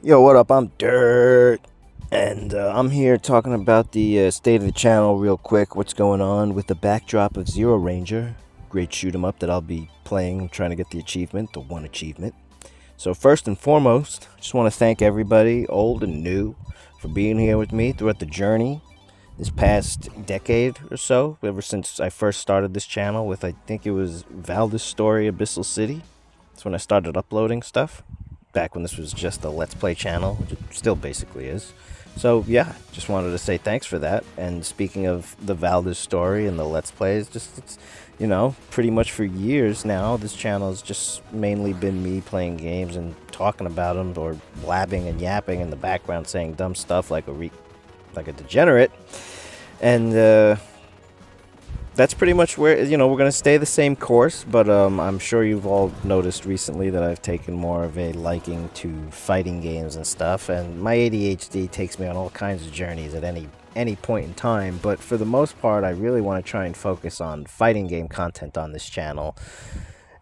Yo, what up? I'm Dirt, and I'm here talking about the state of the channel real quick. What's going on with the backdrop of ZeroRanger, great shoot 'em up that I'll be playing, trying to get the achievement, the one achievement. So first and foremost, I just want to thank everybody, old and new, for being here with me throughout the journey this past decade or so, ever since I first started this channel with, I think it was Valdez Story Abyssal City. That's when I started uploading stuff, back when this was just a Let's Play channel, which it still basically is. So yeah, just wanted to say thanks for that. And speaking of the Valdez story and the Let's Plays, it's pretty much for years now, this channel has just mainly been me playing games and talking about them, or blabbing and yapping in the background, saying dumb stuff like a degenerate. And that's pretty much where, we're going to stay the same course, but I'm sure you've all noticed recently that I've taken more of a liking to fighting games and stuff, and my ADHD takes me on all kinds of journeys at any point in time, but for the most part, I really want to try and focus on fighting game content on this channel,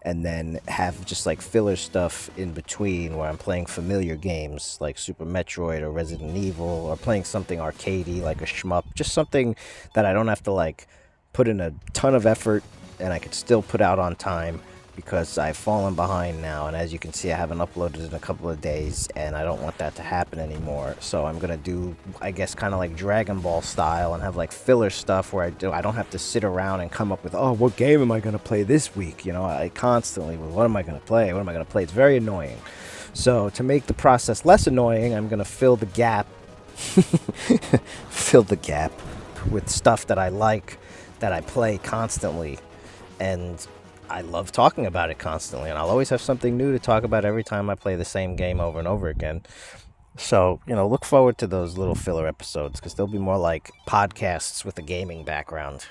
and then have just like filler stuff in between where I'm playing familiar games like Super Metroid or Resident Evil, or playing something arcadey like a shmup, just something that I don't have to like put in a ton of effort and I could still put out on time, because I've fallen behind now, and as you can see, I haven't uploaded in a couple of days, and I don't want that to happen anymore. So I'm gonna do, I guess, kind of like Dragon Ball style, and have like filler stuff where I don't have to sit around and come up with, oh, what game am I gonna play this week? I constantly, well, what am I gonna play? What am I gonna play? It's very annoying. So to make the process less annoying, I'm gonna fill the gap fill the gap with stuff that I like, that I play constantly, and I love talking about it constantly, and I'll always have something new to talk about every time I play the same game over and over again. So, look forward to those little filler episodes, because they'll be more like podcasts with a gaming background,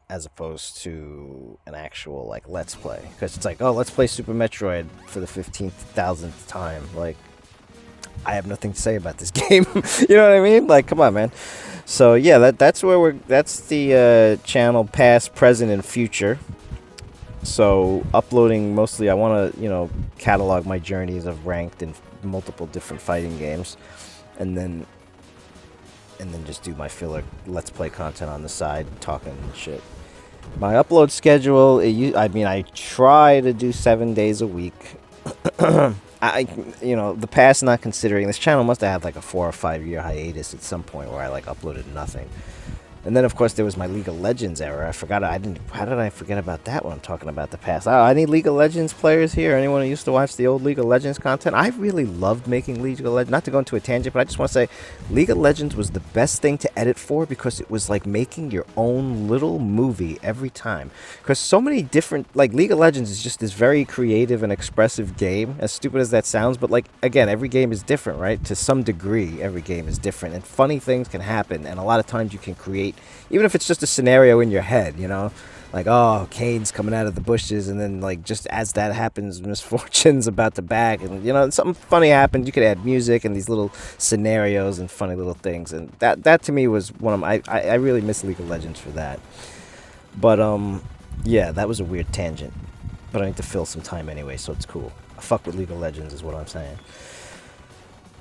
as opposed to an actual, like, Let's Play. Because it's like, oh, let's play Super Metroid for the 15,000th time. Like, I have nothing to say about this game. You know what I mean? Like, come on, man. So yeah, that's the channel past, present, and future. So uploading mostly, I want to catalog my journeys of ranked in multiple different fighting games, and then just do my filler Let's Play content on the side, talking and shit. My upload schedule, I try to do 7 days a week. The past not considering, this channel must have had like a 4 or 5 year hiatus at some point where I like uploaded nothing. And then, of course, there was my League of Legends era. How did I forget about that when I'm talking about the past? Oh, any League of Legends players here? Anyone who used to watch the old League of Legends content? I really loved making League of Legends. Not to go into a tangent, but I just want to say League of Legends was the best thing to edit for, because it was like making your own little movie every time. Because so many different, like, League of Legends is just this very creative and expressive game, as stupid as that sounds, but like, again, every game is different, right? To some degree, every game is different, and funny things can happen, and a lot of times you can create, even if it's just a scenario in your head, like, oh, Kane's coming out of the bushes, and then, like, just as that happens, misfortune's about to back, and something funny happens. You could add music and these little scenarios and funny little things, and that to me was one of my, I really miss League of Legends for that. But yeah, that was a weird tangent, but I need to fill some time anyway, so it's cool. I fuck with League of Legends is what I'm saying.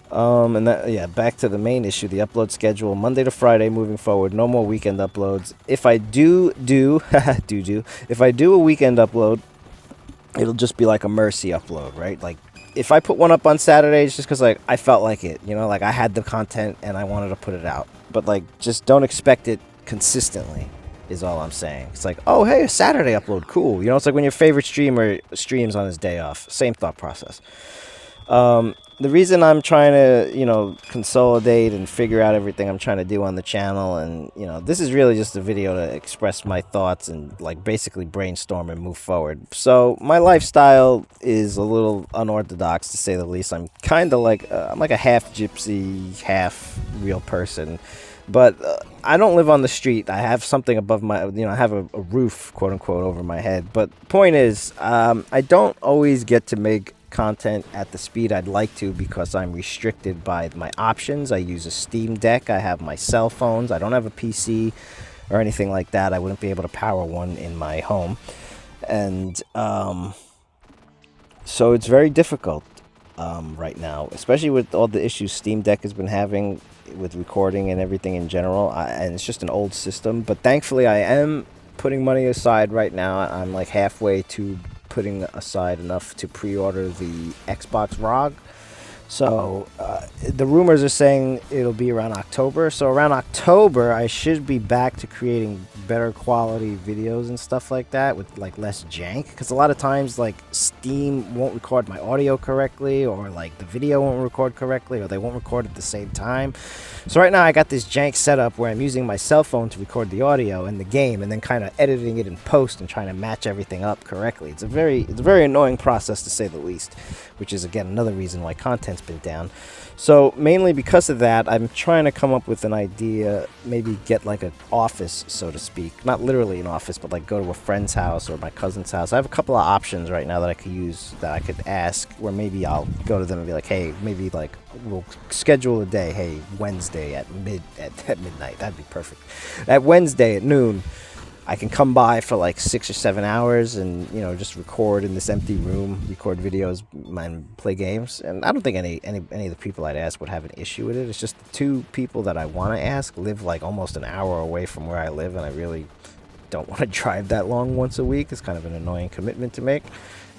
And that, yeah, back to the main issue, the upload schedule, Monday to Friday moving forward, no more weekend uploads. If I do if I do a weekend upload, it'll just be like a mercy upload, right? Like, if I put one up on Saturday, it's just because, like, I felt like it, like I had the content and I wanted to put it out. But, like, just don't expect it consistently, is all I'm saying. It's like, oh, hey, a Saturday upload, cool. It's like when your favorite streamer streams on his day off. Same thought process. The reason I'm trying to, consolidate and figure out everything I'm trying to do on the channel, and, this is really just a video to express my thoughts and, like, basically brainstorm and move forward. So my lifestyle is a little unorthodox, to say the least. I'm kind of like, I'm like a half gypsy, half real person. But I don't live on the street. I have something above my, I have a roof, quote unquote, over my head. But point is, I don't always get to make content at the speed I'd like to, because I'm restricted by my options. I use a Steam Deck. I have my cell phones. I don't have a PC or anything like that. I wouldn't be able to power one in my home. And so it's very difficult. right now, especially with all the issues Steam Deck has been having with recording and everything in general. And it's just an old system, but thankfully I am putting money aside right now. I'm like halfway to putting aside enough to pre-order the Xbox ROG. So the rumors are saying it'll be around October. So around October, I should be back to creating better quality videos and stuff like that with like less jank. Because a lot of times like Steam won't record my audio correctly, or like the video won't record correctly, or they won't record at the same time. So right now I got this jank setup where I'm using my cell phone to record the audio in the game, and then kind of editing it in post and trying to match everything up correctly. It's a very annoying process, to say the least, which is again another reason why content's been down. So mainly because of that, I'm trying to come up with an idea, maybe get like an office, so to speak. Not literally an office, but like go to a friend's house or my cousin's house. I have a couple of options right now that I could use, that I could ask, where maybe I'll go to them and be like, hey, maybe like we'll schedule a day. Hey, Wednesday at midnight. That'd be perfect. At Wednesday at noon, I can come by for like 6 or 7 hours and, you know, just record in this empty room, record videos, and play games. And I don't think any of the people I'd ask would have an issue with it. It's just the two people that I want to ask live like almost an hour away from where I live, and I really don't want to drive that long once a week. It's kind of an annoying commitment to make,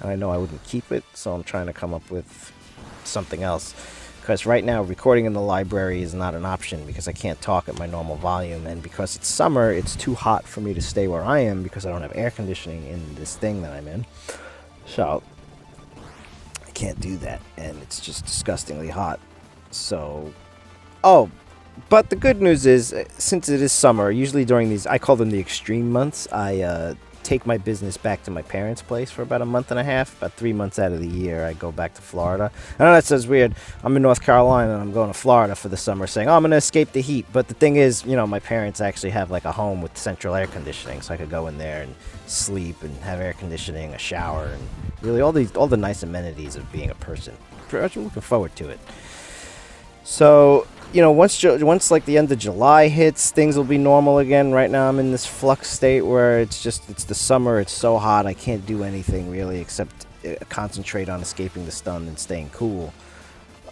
and I know I wouldn't keep it, so I'm trying to come up with something else. Because right now, recording in the library is not an option because I can't talk at my normal volume. And because it's summer, it's too hot for me to stay where I am because I don't have air conditioning in this thing that I'm in. So I can't do that. And it's just disgustingly hot. So, oh, but the good news is, since it is summer, usually during these, I call them the extreme months, I take my business back to my parents' place for about a month and a half. About 3 months out of the year, I go back to Florida. I know that sounds weird. I'm in North Carolina and I'm going to Florida for the summer, saying, oh, I'm going to escape the heat. But the thing is, you know, my parents actually have like a home with central air conditioning, so I could go in there and sleep and have air conditioning, a shower, and really all the nice amenities of being a person. I'm looking forward to it. So, you know, once like the end of July hits, things will be normal again. Right now I'm in this flux state where it's the summer, it's so hot, I can't do anything really except concentrate on escaping the sun and staying cool.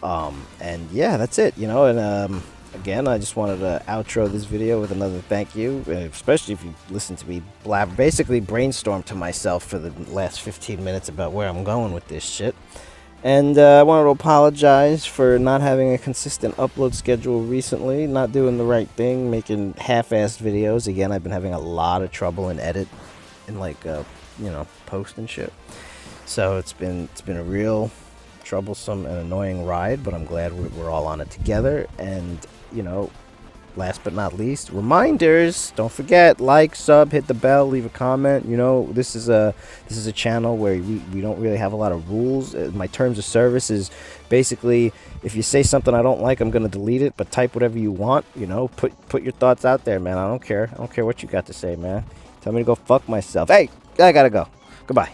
And yeah, that's it, you know. And again, I just wanted to outro this video with another thank you, especially if you listen to me basically brainstorm to myself for the last 15 minutes about where I'm going with this shit. And I wanted to apologize for not having a consistent upload schedule recently, not doing the right thing, making half-assed videos. Again, I've been having a lot of trouble in edit and like you know, post and shit. So it's been a real troublesome and annoying ride, but I'm glad we're all on it together. And you know, last but not least, reminders. Don't forget, like, sub, hit the bell, leave a comment. You know, this is a channel where we don't really have a lot of rules. My terms of service is basically, if you say something I don't like, I'm gonna delete it, but type whatever you want. You know, put your thoughts out there, man. I don't care what you got to say, man. Tell me to go fuck myself. Hey, I gotta go. Goodbye.